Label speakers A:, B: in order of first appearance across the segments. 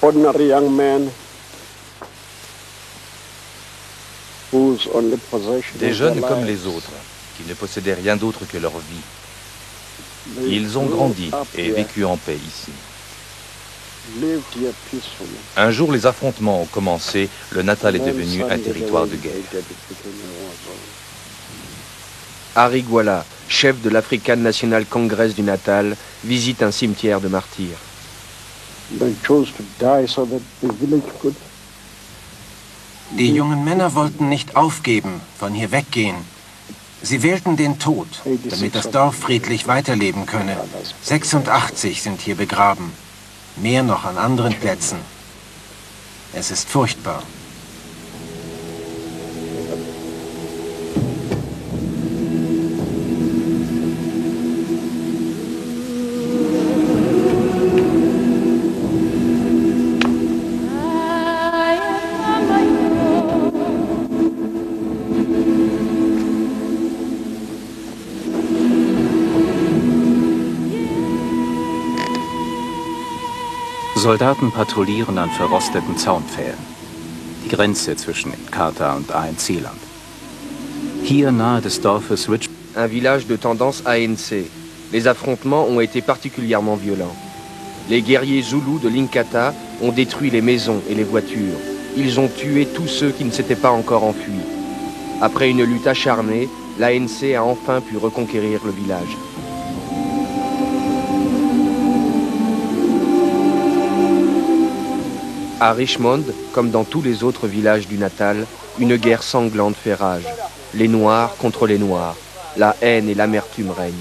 A: Ordinary young man whose only possession
B: Des
A: is
B: jeunes
A: their
B: comme
A: lives.
B: les autres, qui ne possédaient rien d'autre que leur vie. Ils ont grandi et vécu en paix ici.
A: Lived here peacefully.
B: Un jour, les affrontements ont commencé, le Natal est
A: Then
B: devenu un
A: suddenly
B: territoire
A: they
B: de guerre.
A: invaded, it became a war zone.
C: Harry Gwala, chef de l'African National Congress du Natal, visite un cimetière de martyrs.
A: They chose to die so that the village could.
D: Die jungen Männer wollten nicht aufgeben, von hier weggehen. Sie wählten den Tod, damit das Dorf friedlich weiterleben könne. 86 sind hier begraben. Mehr noch an anderen Plätzen. Es ist furchtbar.
E: Soldaten patrouillieren an verrosteten Zaunpfählen. Die Grenze zwischen Inkatha und ANC-Land. Hier nahe des Dorfes Richmond.
C: Un village de tendance ANC. Les affrontements ont été particulièrement violents. Les guerriers zoulous de l'Inkatha ont détruit les maisons et les voitures. Ils ont tué tous ceux qui ne s'étaient pas encore enfuis. Après une lutte acharnée, l'ANC a enfin pu reconquérir le village. À Richmond, comme dans tous les autres villages du Natal, une guerre sanglante fait rage. Les Noirs contre les Noirs. La haine et l'amertume règnent.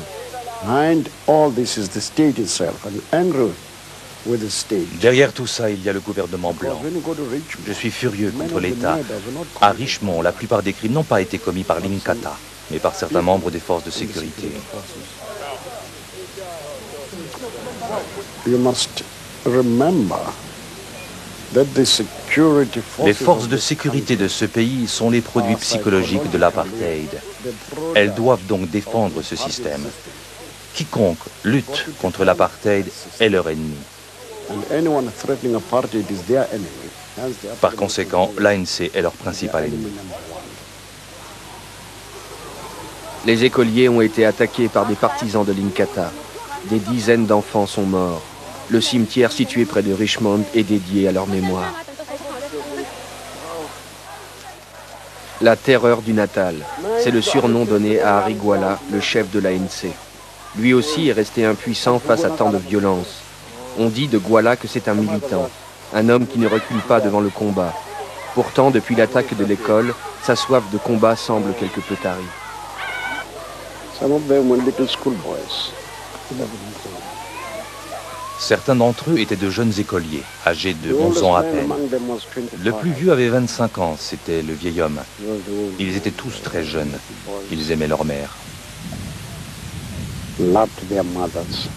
A: Behind all this is the state itself, and angry with the state.
B: Derrière tout ça, il y a le gouvernement blanc.
A: When you go to Richmond,
B: Je suis furieux contre l'État. À Richmond, la plupart des crimes n'ont pas été commis par l'Inkatha, mais par certains membres des forces de sécurité.
A: you must remember that the security
B: Les
A: forces
B: forces
A: of
B: de
A: this
B: sécurité de ce pays sont les produits psychologiques de l'apartheid. Elles doivent donc défendre ce système. Quiconque lutte contre l'apartheid est leur ennemi.
A: and anyone threatening apartheid is their enemy. Hence the
B: Par
A: apartheid
B: conséquent, l'ANC est leur principal
A: enemy
B: ennemi.
A: number one.
C: Les écoliers ont été attaqués par des partisans de l'Inkatha. Des dizaines d'enfants sont morts. Le cimetière situé près de Richmond est dédié à leur mémoire. La terreur du Natal, c'est le surnom donné à Harry Gwala, le chef de l'ANC. Lui aussi est resté impuissant face à tant de violence. On dit de Gwala que c'est un militant, un homme qui ne recule pas devant le combat. Pourtant, depuis l'attaque de l'école, sa soif de combat semble quelque peu tarie.
A: Some of them were little schoolboys.
B: Certains d'entre eux étaient de jeunes écoliers, âgés de 11 ans à peine. Le plus vieux avait 25 ans, c'était le vieil homme. Ils étaient tous très jeunes. Ils aimaient leur mère.
A: Loved their mothers.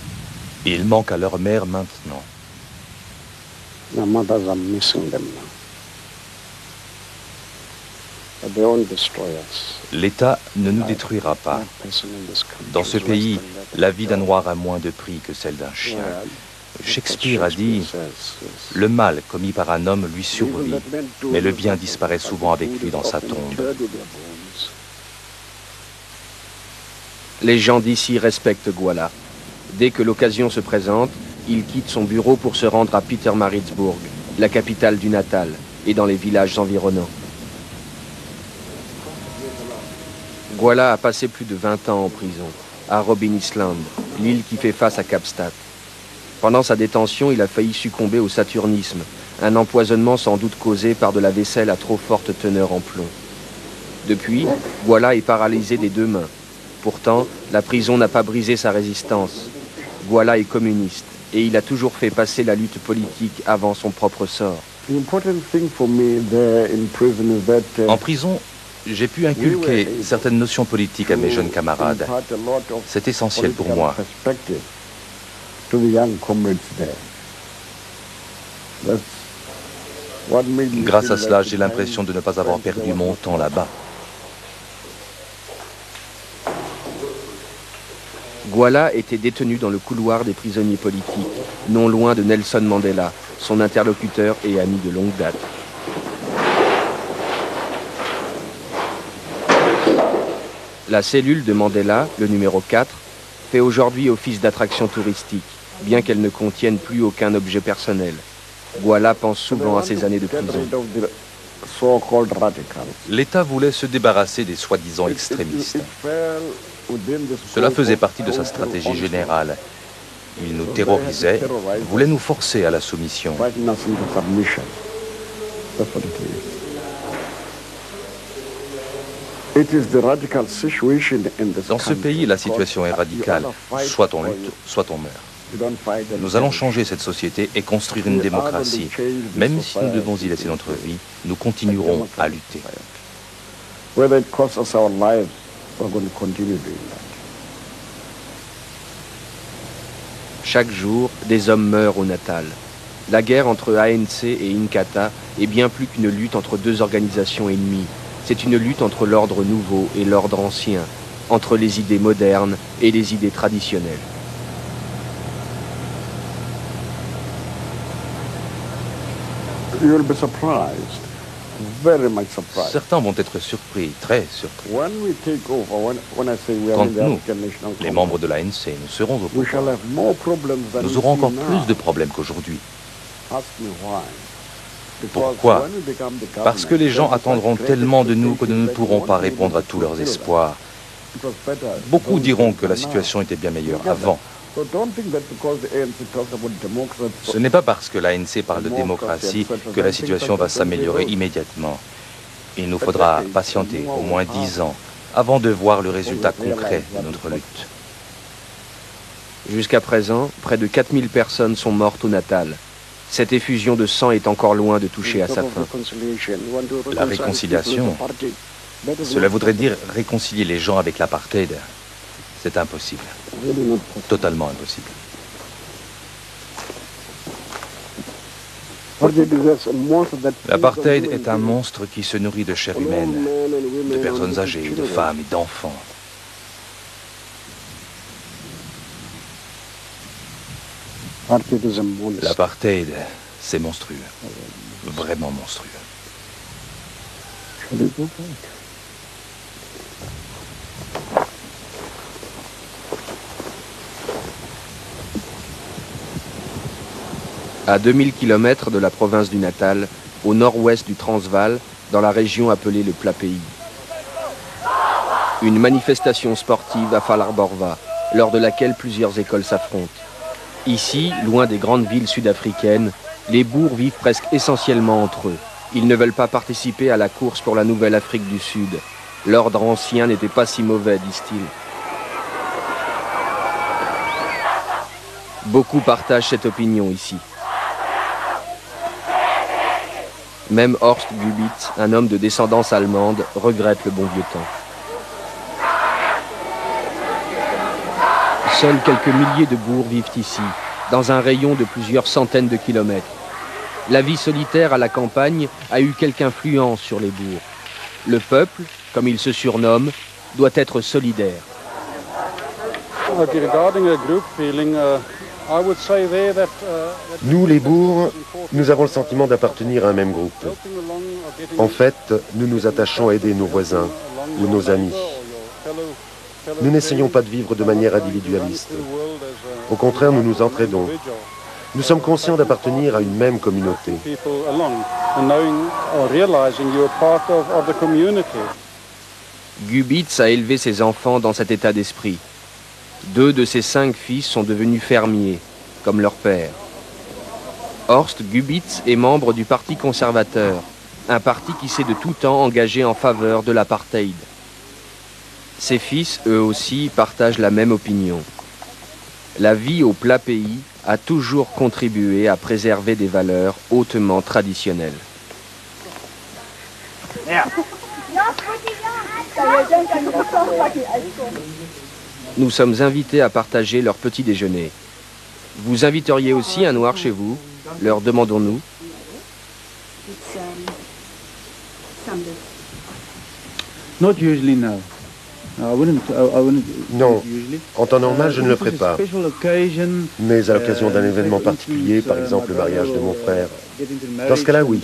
B: Ils manquent à leur mère maintenant.
A: Their mothers are missing them now. But they won't destroy us.
B: L'État ne nous détruira pas.
A: That person in this country
B: Dans ce
A: is
B: pays,
A: less than that.
B: la vie d'un noir a moins de prix que celle d'un chien.
A: Well,
B: Shakespeare a dit
A: says, yes.
B: « Le mal commis par un homme lui survit,
A: Even that men do
B: mais le
A: the
B: bien
A: wrong,
B: disparaît
A: but
B: souvent
A: the
B: avec
A: good
B: lui dans sa
A: often
B: tombe.
A: interred with their bones. »
C: Les gens d'ici respectent Gouala. Dès que l'occasion se présente, il quitte son bureau pour se rendre à Pietermaritzburg, la capitale du Natal, et dans les villages environnants. Gouala a passé plus de 20 ans en prison, à Robben Island, l'île qui fait face à Kapstadt. Pendant sa détention, il a failli succomber au saturnisme, un empoisonnement sans doute causé par de la vaisselle à trop forte teneur en plomb. Depuis, Gouala est paralysé des deux mains. Pourtant, la prison n'a pas brisé sa résistance. Gouala est communiste et il a toujours fait passer la lutte politique avant son propre sort.
B: En prison, j'ai pu inculquer certaines notions politiques à mes jeunes camarades. C'est essentiel pour moi. Grâce à cela, j'ai l'impression de ne pas avoir perdu mon temps là-bas.
C: Gouala était détenu dans le couloir des prisonniers politiques, non loin de Nelson Mandela, son interlocuteur et ami de longue date. La cellule de Mandela, le numéro 4, fait aujourd'hui office d'attraction touristique, bien qu'elle ne contienne plus aucun objet personnel. Gouala pense souvent à ses années de prison.
B: L'État voulait se débarrasser des soi-disant extrémistes. Cela faisait partie de sa stratégie générale. Il nous terrorisait, voulait nous forcer à la soumission. Dans ce pays, la situation est radicale. Soit on lutte, soit on meurt. Nous allons changer cette société et construire une démocratie. Même si nous devons y laisser notre vie, nous continuerons à lutter.
C: Chaque jour, des hommes meurent au Natal. La guerre entre ANC et Inkatha est bien plus qu'une lutte entre deux organisations ennemies. C'est une lutte entre l'ordre nouveau et l'ordre ancien, entre les idées modernes et les idées traditionnelles.
B: Certains vont être surpris, très surpris. Quand nous, les membres de l'ANC, nous serons au pouvoir, nous aurons encore plus de problèmes qu'aujourd'hui. Pourquoi? Parce que les gens attendront tellement de nous que nous ne pourrons pas répondre à tous leurs espoirs. Beaucoup diront que la situation était bien meilleure avant. Ce n'est pas parce que l'ANC parle de démocratie que la situation va s'améliorer immédiatement. Il nous faudra patienter au moins 10 ans avant de voir le résultat concret de notre lutte.
C: Jusqu'à présent, près de 4000 personnes sont mortes au Natal. Cette effusion de sang est encore loin de toucher à sa fin.
B: La réconciliation, cela voudrait dire réconcilier les gens avec l'apartheid. C'est impossible. Totalement impossible. L'apartheid est un monstre qui se nourrit de chair humaine, de personnes âgées, de femmes et d'enfants. L'apartheid, c'est monstrueux. Vraiment monstrueux.
C: À 2000 km de la province du Natal, au nord-ouest du Transvaal, dans la région appelée le Plat Pays. Une manifestation sportive à Falarborva, lors de laquelle plusieurs écoles s'affrontent. Ici, loin des grandes villes sud-africaines, les boers vivent presque essentiellement entre eux. Ils ne veulent pas participer à la course pour la nouvelle Afrique du Sud. L'ordre ancien n'était pas si mauvais, disent-ils. Beaucoup partagent cette opinion ici. Même Horst Gubitz, un homme de descendance allemande, regrette le bon vieux temps. Seuls quelques milliers de boers vivent ici, dans un rayon de plusieurs centaines de kilomètres. La vie solitaire à la campagne a eu quelque influence sur les boers. Le peuple, comme il se surnomme, doit être solidaire.
F: Nous, les boers, nous avons le sentiment d'appartenir à un même groupe. En fait, nous nous attachons à aider nos voisins ou nos amis. Nous n'essayons pas de vivre de manière individualiste. Au contraire, nous nous entraidons. Nous sommes conscients d'appartenir à une même communauté.
C: Gubitz a élevé ses enfants dans cet état d'esprit. 2 de ses 5 fils sont devenus fermiers, comme leur père. Horst Gubitz est membre du Parti conservateur, un parti qui s'est de tout temps engagé en faveur de l'apartheid. Ses fils, eux aussi, partagent la même opinion. La vie au plat pays a toujours contribué à préserver des valeurs hautement traditionnelles. Nous sommes invités à partager leur petit déjeuner. Vous inviteriez aussi un noir chez vous? Leur demandons-nous.
G: Not usually, no. I wouldn't
F: Non,
G: usually.
F: en temps normal, je ne le ferai pas.
G: Special occasion,
F: Mais à l'occasion d'un événement particulier, par exemple le mariage de mon frère, dans ce cas-là, oui.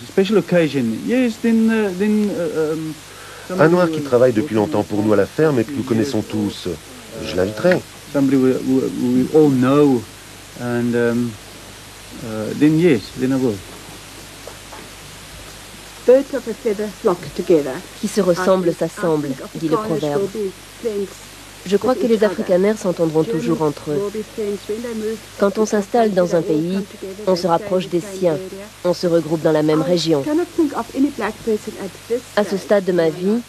G: Special occasion. Yes, then
F: Un noir qui travaille depuis longtemps pour nous à la ferme et que nous connaissons tous, je l'inviterai.
G: somebody we all know, and then yes, then I will.
H: Birds of a feather flock together.
I: Qui se ressemblent s'assemblent, dit le proverbe. Je crois que les Afrikaners s'entendront toujours entre eux. Quand on s'installe dans un pays, on se rapproche des siens, on se regroupe dans la même région. À ce stade de ma vie,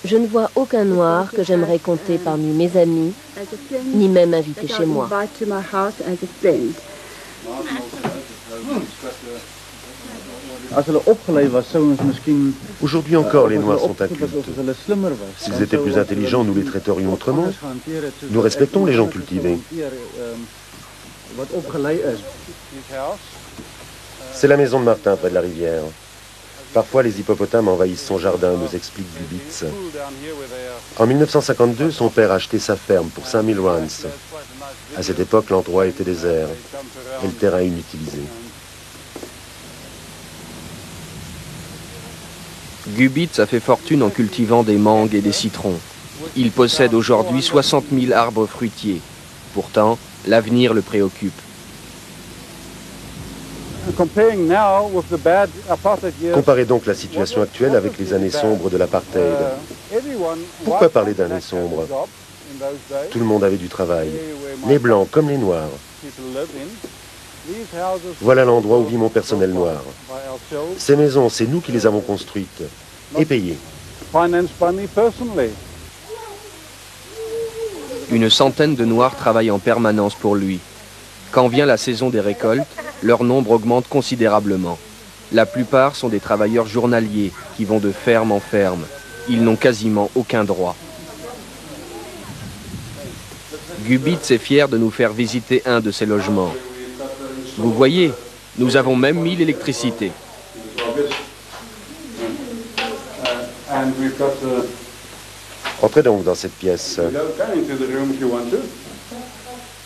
I: je ne vois aucun noir que j'aimerais compter parmi mes amis, ni même inviter chez moi.
G: As hulle opgelei was, sou ons miskien
F: Aujourd'hui encore, les Noirs sont incultes.
G: as hulle slimmer was.
F: S'ils étaient plus intelligents, nous les traiterions autrement. Nous respectons les gens cultivés.
G: Wat opgelei is.
F: C'est la maison de Martin près de la rivière. Parfois, les hippopotames envahissent son jardin, nous explique Gubitz. En 1952, son père a acheté sa ferme pour 5000 rands. À cette époque, l'endroit était désert et le terrain inutilisé.
C: Gubitz a fait fortune en cultivant des mangues et des citrons. Il possède aujourd'hui 60 000 arbres fruitiers. Pourtant, l'avenir le préoccupe.
F: Comparez donc la situation actuelle avec les années sombres de l'apartheid. Pourquoi parler d'années sombres? Tout le monde avait du travail, les blancs comme les noirs. Voilà l'endroit où vit mon personnel noir. Ces maisons, c'est nous qui les avons construites et payées.
C: Une centaine de Noirs travaillent en permanence pour lui. Quand vient la saison des récoltes, leur nombre augmente considérablement. La plupart sont des travailleurs journaliers qui vont de ferme en ferme. Ils n'ont quasiment aucun droit. Gubitz est fier de nous faire visiter un de ces logements. Vous voyez, nous avons même mis l'électricité.
F: Entrez donc dans cette pièce.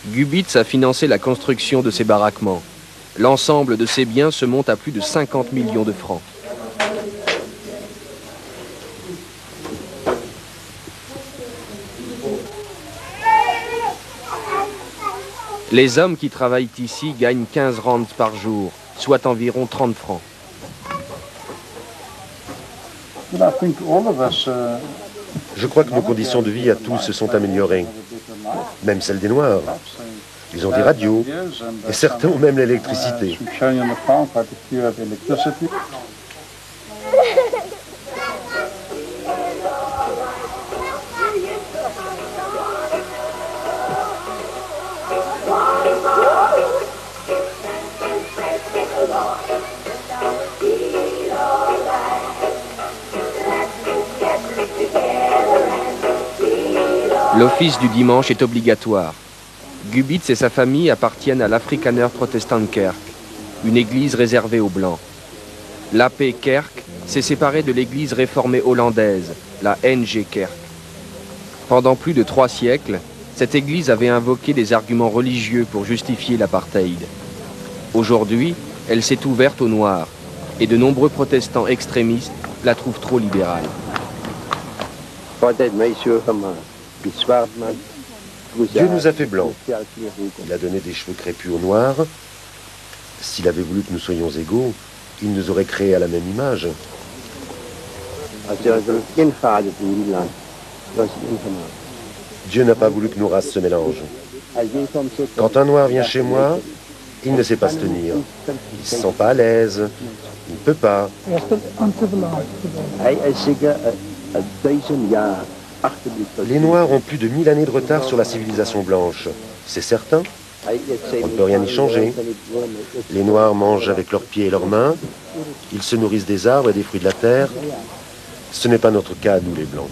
C: Gubitz a financé la construction de ces baraquements. L'ensemble de ces biens se monte à plus de 50 millions de francs. Les hommes qui travaillent ici gagnent 15 rands par jour, soit environ 30 francs.
F: Je crois que nos conditions de vie à tous se sont améliorées, même celles des Noirs. Ils ont des radios, et certains ont même l'électricité.
C: L'office du dimanche est obligatoire. Gubitz et sa famille appartiennent à l'Afrikaner Protestantkerk, une église réservée aux Blancs. L'AP Kerk s'est séparée de l'église réformée hollandaise, la NG Kerk. Pendant plus de 3 siècles, cette église avait invoqué des arguments religieux pour justifier l'apartheid. Aujourd'hui, elle s'est ouverte aux Noirs, et de nombreux protestants extrémistes la trouvent trop libérale.
F: Dieu nous a fait blancs. Il a donné des cheveux crépus aux noirs. S'il avait voulu que nous soyons égaux, il nous aurait créés à la même image. Dieu n'a pas voulu que nos races se mélangent. Quand un noir vient chez moi, il ne sait pas se tenir. Il ne se sent pas à l'aise. Il ne peut pas. Les Noirs ont plus de 1000 années de retard sur la civilisation blanche. C'est certain. On ne peut rien y changer. Les Noirs mangent avec leurs pieds et leurs mains. Ils se nourrissent des arbres et des fruits de la terre. Ce n'est pas notre cas, nous les Blancs.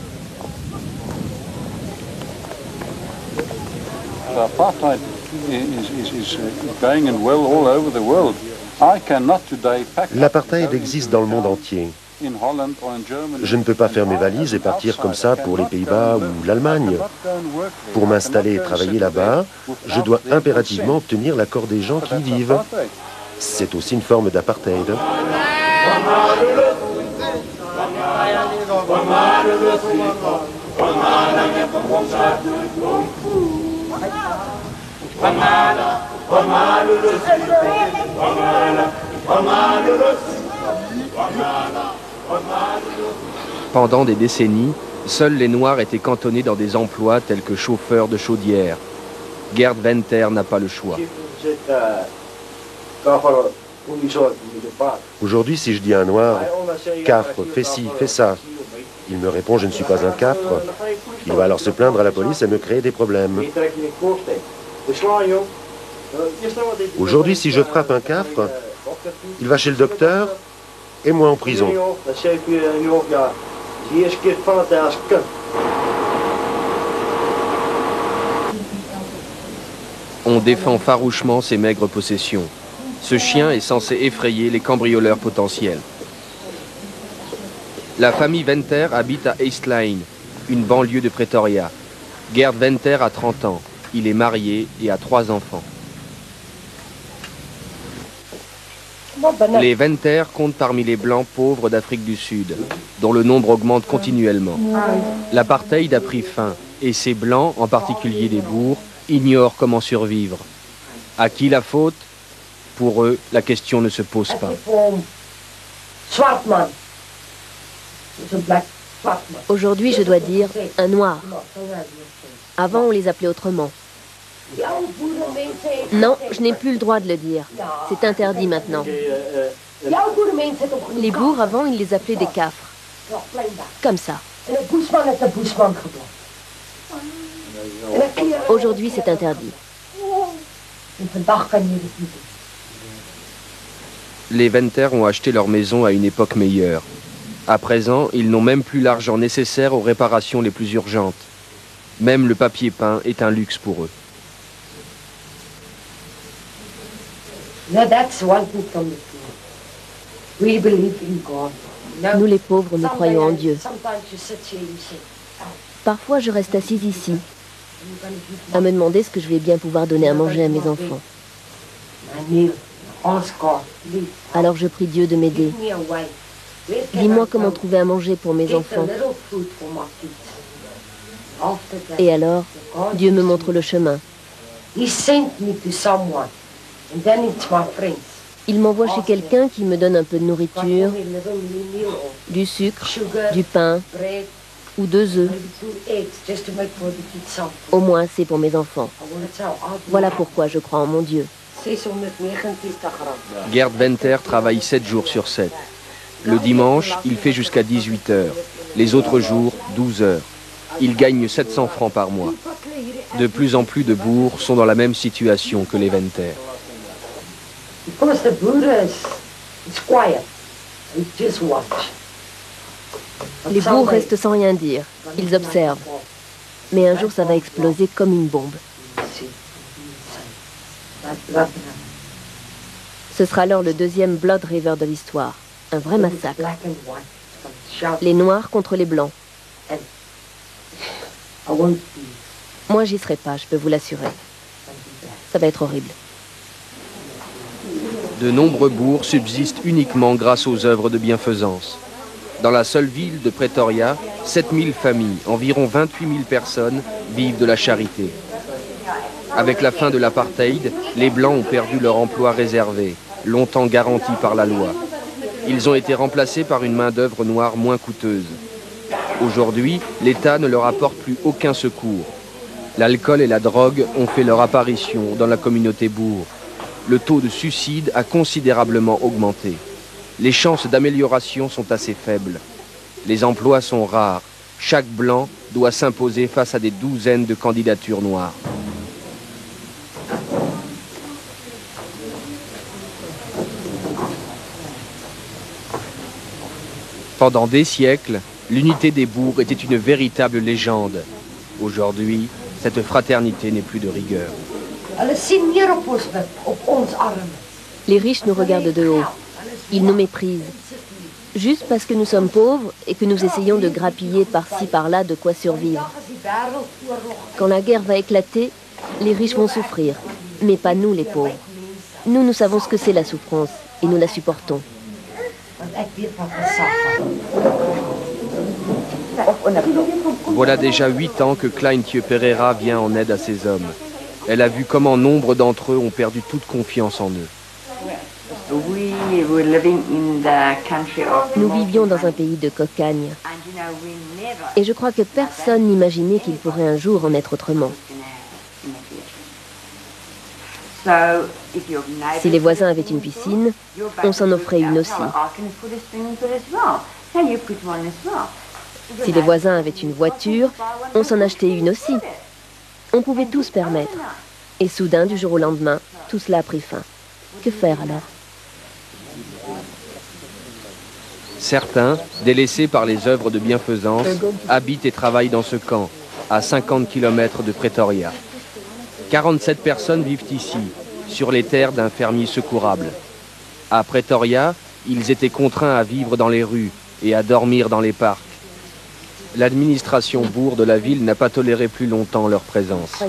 F: L'apartheid existe dans le monde entier. Je ne peux pas faire mes valises et partir comme ça pour les Pays-Bas ou l'Allemagne. Pour m'installer et travailler là-bas, je dois impérativement obtenir l'accord des gens qui y vivent. C'est aussi une forme d'apartheid.
C: Pendant des décennies, seuls les Noirs étaient cantonnés dans des emplois tels que chauffeurs de chaudière. Gerd Venter n'a pas le choix.
F: Aujourd'hui, si je dis à un Noir, « Cafre, fais ci, fais ça », il me répond « Je ne suis pas un cafre ». Il va alors se plaindre à la police et me créer des problèmes. Aujourd'hui, si je frappe un cafre, il va chez le docteur et moi en prison.
C: On défend farouchement ces maigres possessions. Ce chien est censé effrayer les cambrioleurs potentiels. La famille Venter habite à Eastline, une banlieue de Pretoria. Gerd Venter a 30 ans. Il est marié et a 3 enfants. Les Venter comptent parmi les Blancs pauvres d'Afrique du Sud, dont le nombre augmente continuellement. L'apartheid a pris fin et ces Blancs, en particulier les boers, ignorent comment survivre. À qui la faute? Pour eux, la question ne se pose pas.
I: Aujourd'hui, je dois dire un noir. Avant, on les appelait autrement. Non, je n'ai plus le droit de le dire. C'est interdit maintenant. Les boers, avant, ils les appelaient des cafres. Comme ça. Aujourd'hui, c'est interdit.
C: Les Venter ont acheté leur maison à une époque meilleure. À présent, ils n'ont même plus l'argent nécessaire aux réparations les plus urgentes. Même le papier peint est un luxe pour eux.
I: Nous les pauvres, nous croyons en Dieu. Parfois, je reste assise ici, à me demander ce que je vais bien pouvoir donner à manger à mes enfants. Alors je prie Dieu de m'aider. Dis-moi comment trouver à manger pour mes enfants. Et alors, Dieu me montre le chemin. Il m'envoie chez quelqu'un qui me donne un peu de nourriture, du sucre, du pain ou 2 œufs. Au moins assez pour mes enfants. Voilà pourquoi je crois en mon Dieu.
C: Gerd Venter travaille 7 jours sur 7. Le dimanche, il fait jusqu'à 18 heures. Les autres jours, 12 heures. Il gagne 700 francs par mois. De plus en plus de boers sont dans la même situation que les Venter.
I: Les boers restent sans rien dire. Ils observent. Mais un jour, ça va exploser comme une bombe. Ce sera alors le 2e Blood River de l'histoire. Un vrai massacre. Les Noirs contre les Blancs. Moi, j'y serai pas, je peux vous l'assurer. Ça va être horrible.
C: De nombreux boers subsistent uniquement grâce aux œuvres de bienfaisance. Dans la seule ville de Pretoria, 7000 familles, environ 28 000 personnes, vivent de la charité. Avec la fin de l'apartheid, les Blancs ont perdu leur emploi réservé, longtemps garanti par la loi. Ils ont été remplacés par une main-d'œuvre noire moins coûteuse. Aujourd'hui, l'État ne leur apporte plus aucun secours. L'alcool et la drogue ont fait leur apparition dans la communauté bourre. Le taux de suicide a considérablement augmenté. Les chances d'amélioration sont assez faibles. Les emplois sont rares. Chaque blanc doit s'imposer face à des douzaines de candidatures noires. Pendant des siècles, l'unité des bourgs était une véritable légende. Aujourd'hui, cette fraternité n'est plus de rigueur.
I: Les riches nous regardent de haut. Ils nous méprisent. Juste parce que nous sommes pauvres et que nous essayons de grappiller par-ci par-là de quoi survivre. Quand la guerre va éclater, les riches vont souffrir, mais pas nous les pauvres. Nous savons ce que c'est la souffrance et nous la supportons.
C: Voilà déjà 8 ans que Kleintje Pereira vient en aide à ces hommes. Elle a vu comment nombre d'entre eux ont perdu toute confiance en eux.
I: Nous vivions dans un pays de cocagne. Et je crois que personne n'imaginait qu'il pourrait un jour en être autrement. Si les voisins avaient une piscine, on s'en offrait une aussi. Si les voisins avaient une voiture, on s'en achetait une aussi. On pouvait tout se permettre. Et soudain, du jour au lendemain, tout cela a pris fin. Que faire alors ?
C: Certains, délaissés par les œuvres de bienfaisance, habitent et travaillent dans ce camp, à 50 km de Pretoria. 47 personnes vivent ici, sur les terres d'un fermier secourable. À Pretoria, ils étaient contraints à vivre dans les rues et à dormir dans les parcs. L'administration bourre de la ville n'a pas toléré plus longtemps leur présence.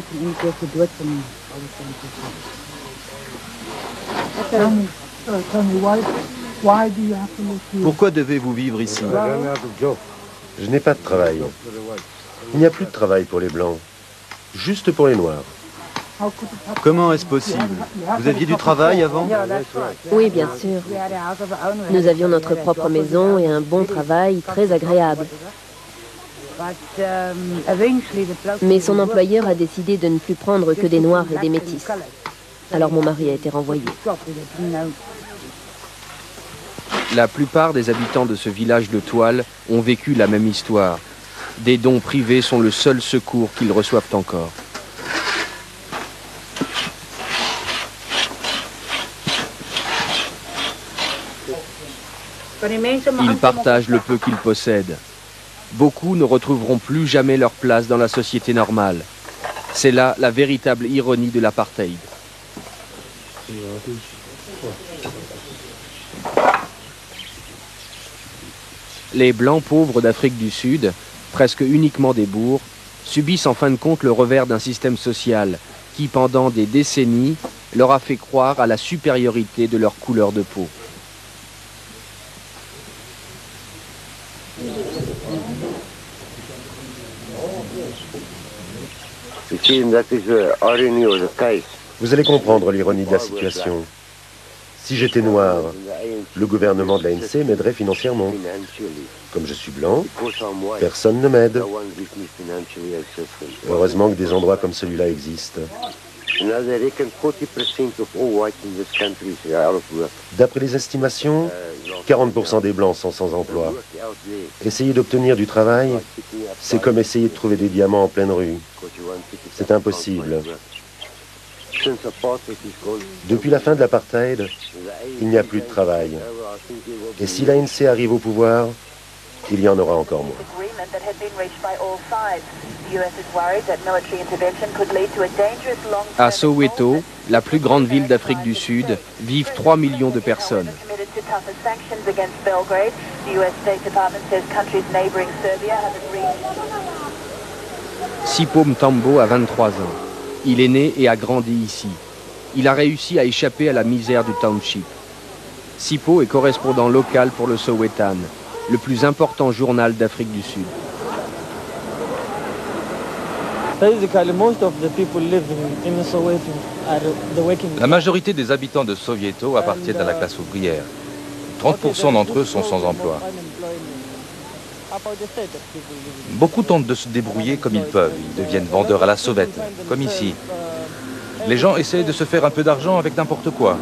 E: Pourquoi devez-vous vivre ici?
F: Je n'ai pas de travail. Il n'y a plus de travail pour les Blancs, juste pour les Noirs.
E: Comment est-ce possible? Vous aviez du travail avant?
I: Oui, bien sûr. Nous avions notre propre maison et un bon travail très agréable. Mais son employeur a décidé de ne plus prendre que des Noirs et des Métis. Alors mon mari a été renvoyé.
C: La plupart des habitants de ce village de toile ont vécu la même histoire. Des dons privés sont le seul secours qu'ils reçoivent encore. Ils partagent le peu qu'ils possèdent. Beaucoup ne retrouveront plus jamais leur place dans la société normale. C'est là la véritable ironie de l'apartheid. Les Blancs pauvres d'Afrique du Sud, presque uniquement des bourgs, subissent en fin de compte le revers d'un système social qui, pendant des décennies, leur a fait croire à la supériorité de leur couleur de peau.
F: Vous allez comprendre l'ironie de la situation. Si j'étais noir, le gouvernement de l'ANC m'aiderait financièrement. Comme je suis blanc, personne ne m'aide. Heureusement que des endroits comme celui-là existent. D'après les estimations, 40% des Blancs sont sans emploi. Essayer d'obtenir du travail, c'est comme essayer de trouver des diamants en pleine rue. C'est impossible. Depuis la fin de l'apartheid, il n'y a plus de travail. Et si l'ANC arrive au pouvoir, il y en aura encore moins.
C: À Soweto, la plus grande ville d'Afrique du Sud, vivent 3 millions de personnes. Sipho Mtambo a 23 ans. Il est né et a grandi ici. Il a réussi à échapper à la misère du township. Sipho est correspondant local pour le Sowetan. le plus important journal d'Afrique du Sud.
B: La majorité des habitants de Soweto appartiennent à la classe ouvrière. 30% d'entre eux sont sans emploi. Beaucoup tentent de se débrouiller comme ils peuvent. Ils deviennent vendeurs à la sauvette, comme ici. Les gens essayent de se faire un peu d'argent avec n'importe quoi.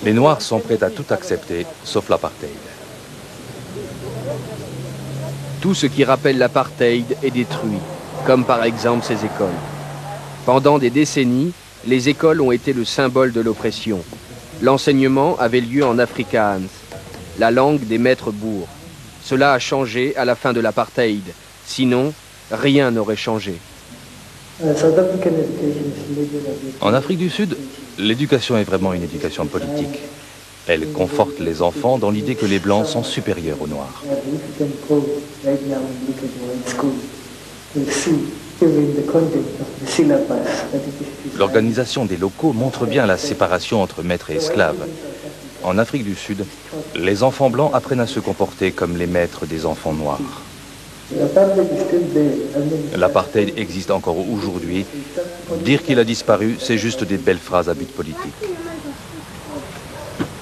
B: Les Noirs sont prêts à tout accepter, sauf l'apartheid.
C: Tout ce qui rappelle l'apartheid est détruit, comme par exemple ces écoles. Pendant des décennies, les écoles ont été le symbole de l'oppression. L'enseignement avait lieu en Afrikaans, la langue des maîtres bourgs. Cela a changé à la fin de l'apartheid. Sinon, rien n'aurait changé.
B: En Afrique du Sud, l'éducation est vraiment une éducation politique. Elle conforte les enfants dans l'idée que les Blancs sont supérieurs aux Noirs. L'organisation des locaux montre bien la séparation entre maîtres et esclaves. En Afrique du Sud, les enfants blancs apprennent à se comporter comme les maîtres des enfants noirs. L'apartheid existe encore aujourd'hui. Dire qu'il a disparu, c'est juste des belles phrases à but politique.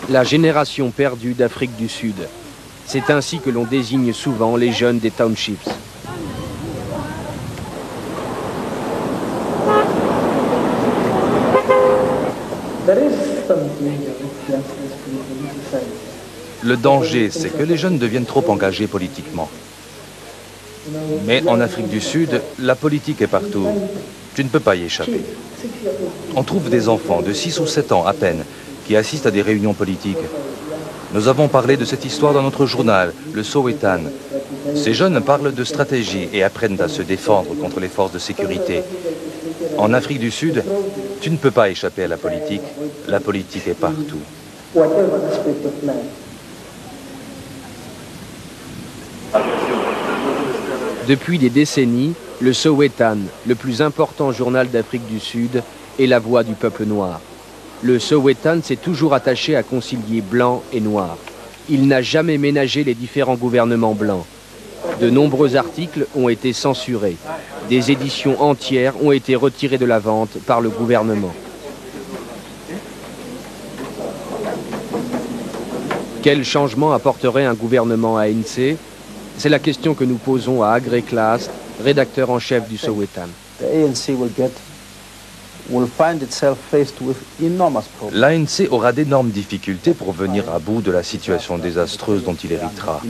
C: La génération perdue d'Afrique du Sud. C'est ainsi que l'on désigne souvent les jeunes des townships.
B: Le danger, c'est que les jeunes deviennent trop engagés politiquement. Mais en Afrique du Sud, la politique est partout. Tu ne peux pas y échapper. On trouve des enfants de 6 ou 7 ans à peine qui assistent à des réunions politiques. Nous avons parlé de cette histoire dans notre journal, le Sowetan. Ces jeunes parlent de stratégie et apprennent à se défendre contre les forces de sécurité. En Afrique du Sud, tu ne peux pas échapper à la politique. La politique est partout.
C: Depuis des décennies, le Sowetan, le plus important journal d'Afrique du Sud, est la voix du peuple noir. Le Sowetan s'est toujours attaché à concilier blanc et noir. Il n'a jamais ménagé les différents gouvernements blancs. De nombreux articles ont été censurés. Des éditions entières ont été retirées de la vente par le gouvernement. Quel changement apporterait un gouvernement ANC? C'est la question que nous posons à Agré Claast, rédacteur en chef du Sowetan.
B: L'ANC aura d'énormes difficultés pour venir à bout de la situation désastreuse dont il héritera.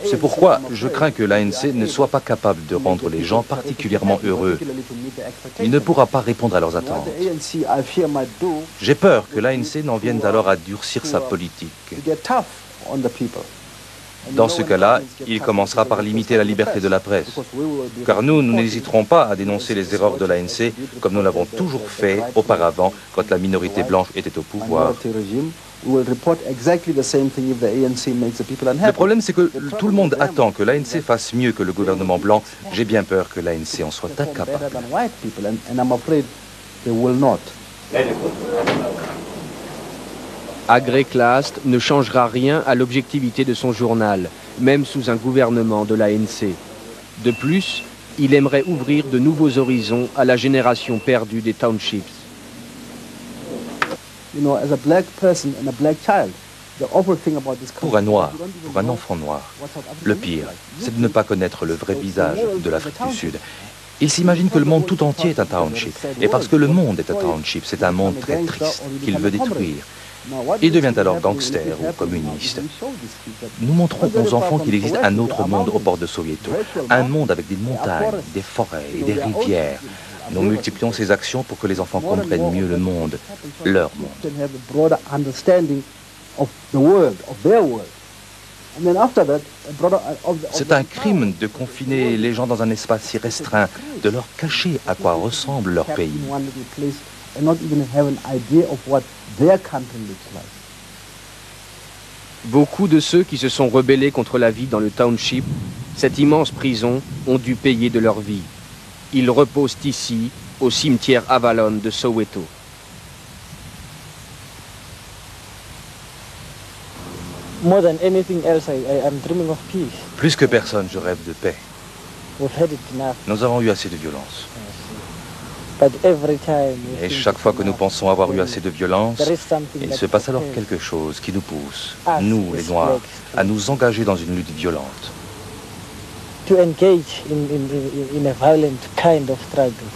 B: C'est pourquoi je crains que l'ANC ne soit pas capable de rendre les gens particulièrement heureux. Il ne pourra pas répondre à leurs attentes. J'ai peur que l'ANC n'en vienne alors à durcir sa politique. Dans ce cas-là, il commencera par limiter la liberté de la presse. Car nous n'hésiterons pas à dénoncer les erreurs de l'ANC comme nous l'avons toujours fait auparavant quand la minorité blanche était au pouvoir. Le problème, c'est que tout le monde attend que l'ANC fasse mieux que le gouvernement blanc. J'ai bien peur que l'ANC en soit incapable.
C: Agré Claast ne changera rien à l'objectivité de son journal, même sous un gouvernement de l'ANC. De plus, il aimerait ouvrir de nouveaux horizons à la génération perdue des townships.
B: Pour un noir, pour un enfant noir, le pire, c'est de ne pas connaître le vrai visage de l'Afrique du Sud. Il s'imagine que le monde tout entier est un township. Et parce que le monde est un township, c'est un monde très triste qu'il veut détruire. Il devient alors gangster ou communiste. Nous montrons aux enfants qu'il existe un autre monde au bord de Soweto. Un monde avec des montagnes, des forêts et des rivières. Nous multiplions ces actions pour que les enfants comprennent mieux le monde, leur monde. C'est un crime de confiner les gens dans un espace si restreint, de leur cacher à quoi ressemble leur pays.
C: Beaucoup de ceux qui se sont rebellés contre la vie dans le township Cette immense prison ont dû payer de leur vie. Ils reposent ici, au cimetière Avalon de Soweto.
J: More than anything else, I'm dreaming of peace.
B: Plus que personne, je rêve de paix.
J: We've had it enough.
B: Nous avons eu assez de violence.
J: But every time
B: Et chaque fois que nous pensons avoir eu assez de violence, il se passe alors quelque chose qui nous pousse, nous les Noirs, à nous engager dans une lutte violente.
J: to engage in a violent kind of struggle.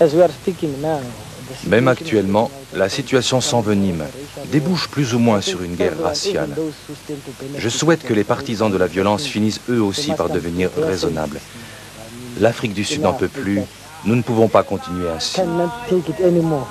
J: As we are speaking now,
B: Même actuellement, la situation s'envenime, débouche plus ou moins sur une guerre raciale. Je souhaite que les partisans de la violence finissent eux aussi par devenir raisonnables. L'Afrique du Sud n'en peut plus, nous ne pouvons pas continuer ainsi.
J: cannot take it anymore.